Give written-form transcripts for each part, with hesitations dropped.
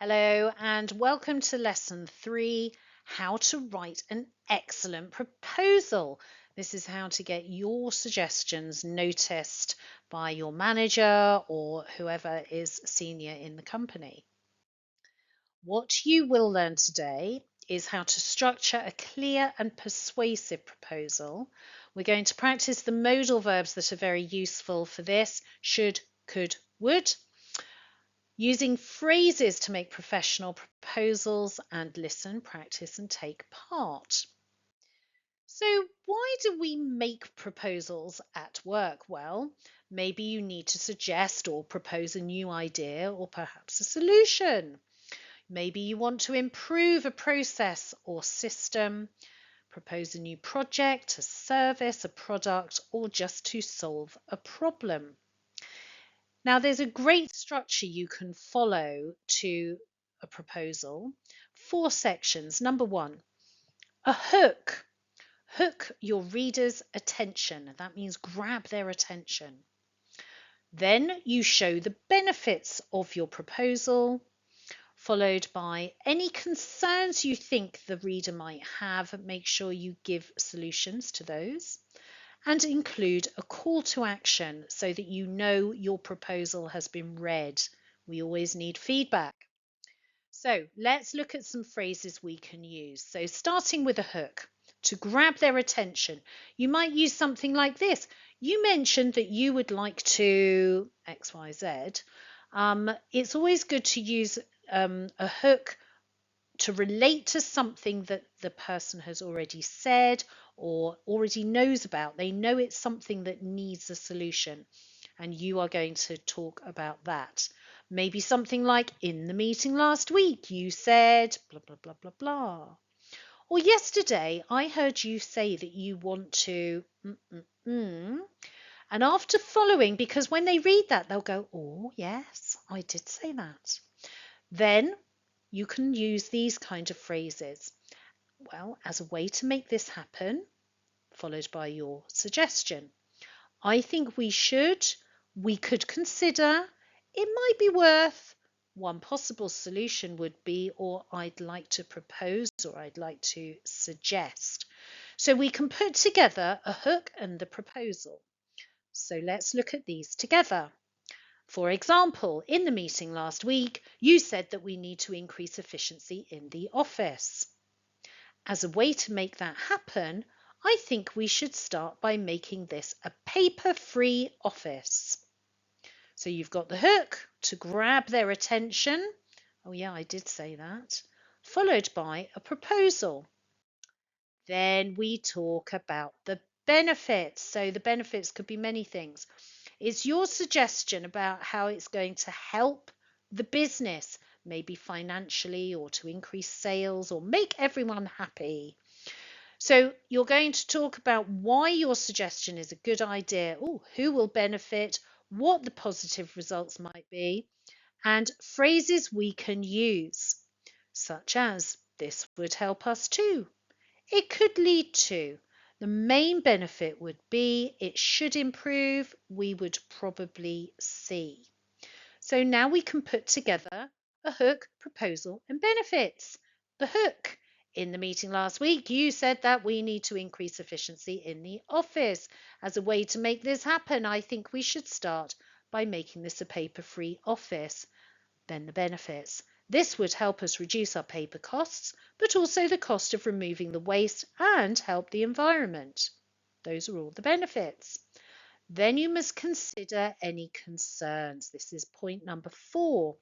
Hello and welcome to lesson 3, how to write an excellent proposal. This is how to get your suggestions noticed by your manager or whoever is senior in the company. What you will learn today is how to structure a clear and persuasive proposal. We're going to practice the modal verbs that are very useful for this: should, could, would. Using phrases to make professional proposals, and listen, practice and take part. So why do we make proposals at work? Well, maybe you need to suggest or propose a new idea or perhaps a solution. Maybe you want to improve a process or system, propose a new project, a service, a product, or just to solve a problem. Now, there's a great structure you can follow to a proposal. 4 sections. Number 1, a hook. Hook your reader's attention. That means grab their attention. Then you show the benefits of your proposal, followed by any concerns you think the reader might have. Make sure you give solutions to those, and include a call to action so that you know your proposal has been read. We always need feedback. So let's look at some phrases we can use. So starting with a hook, to grab their attention, you might use something like this. You mentioned that you would like to XYZ. It's always good to use a hook to relate to something that the person has already said or already knows about. They know it's something that needs a solution, and you are going to talk about that. Maybe something like, in the meeting last week, you said blah, blah, blah, blah, blah. Or yesterday, I heard you say that you want to. And after following, because when they read that, they'll go, oh, yes, I did say that. Then you can use these kind of phrases. Well, as a way to make this happen, followed by your suggestion. I think we could consider, it might be worth, one possible solution would be, or I'd like to propose, or I'd like to suggest. So we can put together a hook and the proposal. So let's look at these together. For example, in the meeting last week, you said that we need to increase efficiency in the office. As a way to make that happen, I think we should start by making this a paper-free office. So you've got the hook to grab their attention. Oh yeah, I did say that. Followed by a proposal. Then we talk about the benefits. So the benefits could be many things. It's your suggestion about how it's going to help the business, maybe financially or to increase sales or make everyone happy. So you're going to talk about why your suggestion is a good idea, who will benefit, what the positive results might be, and phrases we can use, such as, this would help us too. It could lead to. The main benefit would be, it should improve, we would probably see. So now we can put together a hook, proposal, and benefits. The hook. In the meeting last week, you said that we need to increase efficiency in the office. As a way to make this happen, I think we should start by making this a paper-free office. Then the benefits. This would help us reduce our paper costs, but also the cost of removing the waste and help the environment. Those are all the benefits. Then you must consider any concerns. This is point number 4.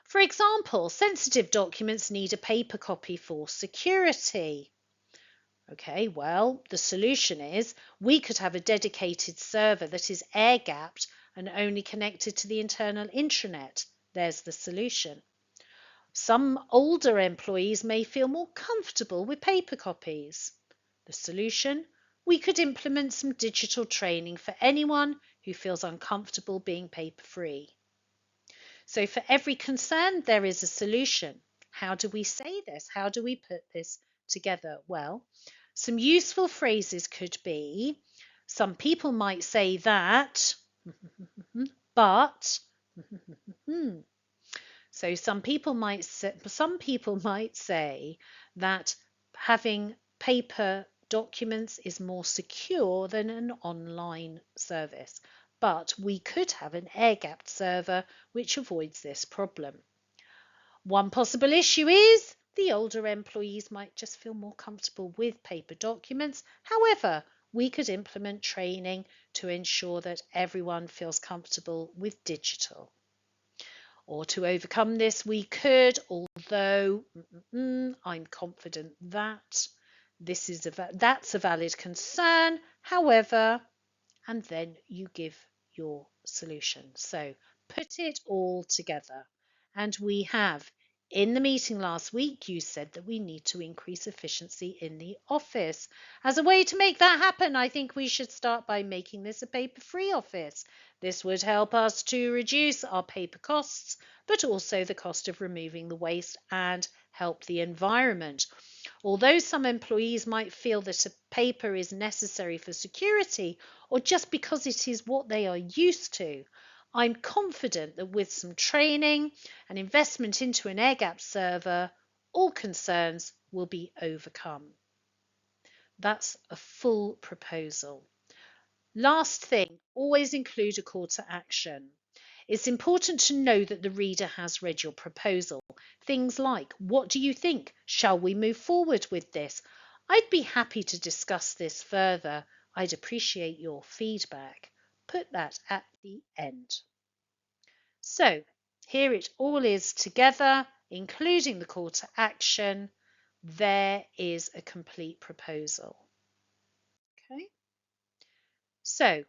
For example, sensitive documents need a paper copy for security. Okay, well, the solution is we could have a dedicated server that is air-gapped and only connected to the internal intranet. There's the solution. Some older employees may feel more comfortable with paper copies. The solution? We could implement some digital training for anyone who feels uncomfortable being paper-free. So for every concern, there is a solution. How do we say this? How do we put this together? Well, some useful phrases could be, some people might say that, but, So some people might say that having paper documents is more secure than an online service, but we could have an air-gapped server which avoids this problem. One possible issue is the older employees might just feel more comfortable with paper documents. However, we could implement training to ensure that everyone feels comfortable with digital. Or to overcome this, we could, although I'm confident that that's a valid concern. However, and then you give your solution. So put it all together. And we have, in the meeting last week, you said that we need to increase efficiency in the office. As a way to make that happen, I think we should start by making this a paper-free office. This would help us to reduce our paper costs, but also the cost of removing the waste and help the environment. Although some employees might feel that a paper is necessary for security or just because it is what they are used to, I'm confident that with some training and investment into an air-gapped server, all concerns will be overcome. That's a full proposal. Last thing, always include a call to action. It's important to know that the reader has read your proposal. Things like, what do you think? Shall we move forward with this? I'd be happy to discuss this further. I'd appreciate your feedback. Put that at the end. So here it all is together, including the call to action. There is a complete proposal. Okay. So,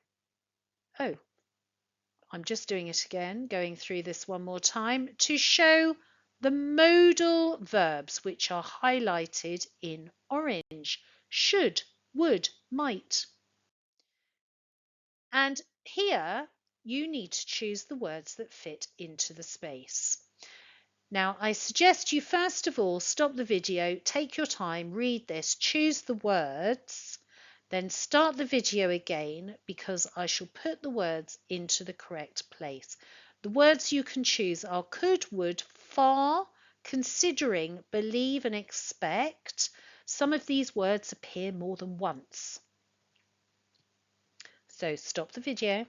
I'm just doing it again, going through this one more time to show the modal verbs which are highlighted in orange. Should, would, might. And here you need to choose the words that fit into the space. Now, I suggest you first of all stop the video, take your time, read this, choose the words, then start the video again because I shall put the words into the correct place. The words you can choose are could, would, far, considering, believe and expect. Some of these words appear more than once. So stop the video.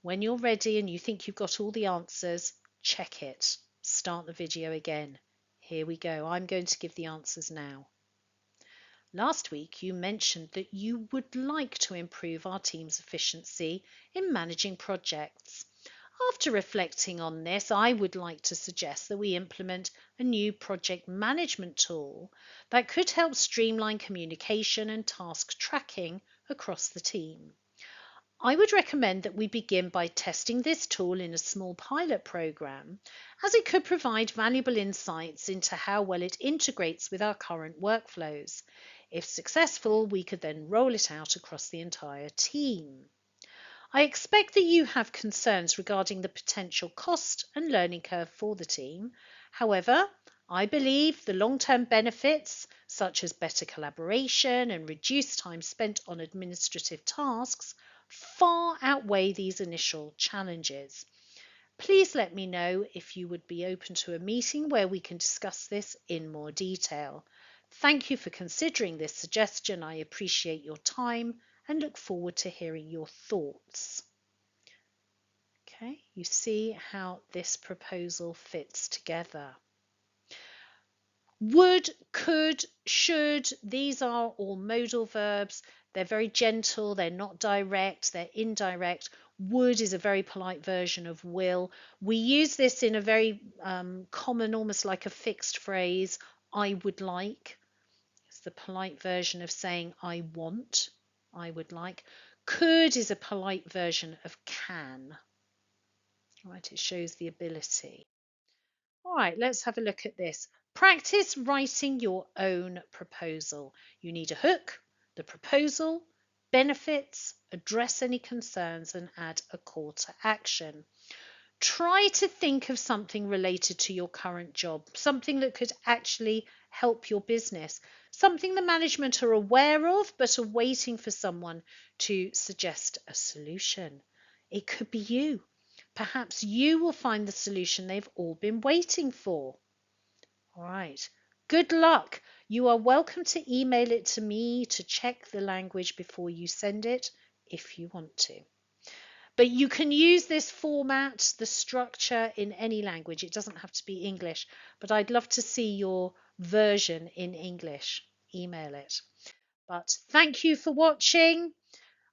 When you're ready and you think you've got all the answers, check it. Start the video again. Here we go. I'm going to give the answers now. Last week you mentioned that you would like to improve our team's efficiency in managing projects. After reflecting on this, I would like to suggest that we implement a new project management tool that could help streamline communication and task tracking across the team. I would recommend that we begin by testing this tool in a small pilot program, as it could provide valuable insights into how well it integrates with our current workflows. If successful, we could then roll it out across the entire team. I expect that you have concerns regarding the potential cost and learning curve for the team. However, I believe the long-term benefits, such as better collaboration and reduced time spent on administrative tasks, far outweigh these initial challenges. Please let me know if you would be open to a meeting where we can discuss this in more detail. Thank you for considering this suggestion. I appreciate your time and look forward to hearing your thoughts. Okay, you see how this proposal fits together. Would, could, should, these are all modal verbs. They're very gentle, they're not direct, they're indirect. Would is a very polite version of will. We use this in a very common, almost like a fixed phrase, I would like. It's the polite version of saying I want, I would like. Could is a polite version of can. Right, it shows the ability. All right, let's have a look at this. Practice writing your own proposal. You need a hook, the proposal, benefits, address any concerns, and add a call to action. Try to think of something related to your current job, something that could actually help your business, something the management are aware of but are waiting for someone to suggest a solution. It could be you. Perhaps you will find the solution they've all been waiting for. All right. Good luck. You are welcome to email it to me to check the language before you send it if you want to. But you can use this format, the structure, in any language. It doesn't have to be English, but I'd love to see your version in English. Email it. But thank you for watching,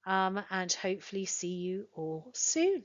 and hopefully see you all soon.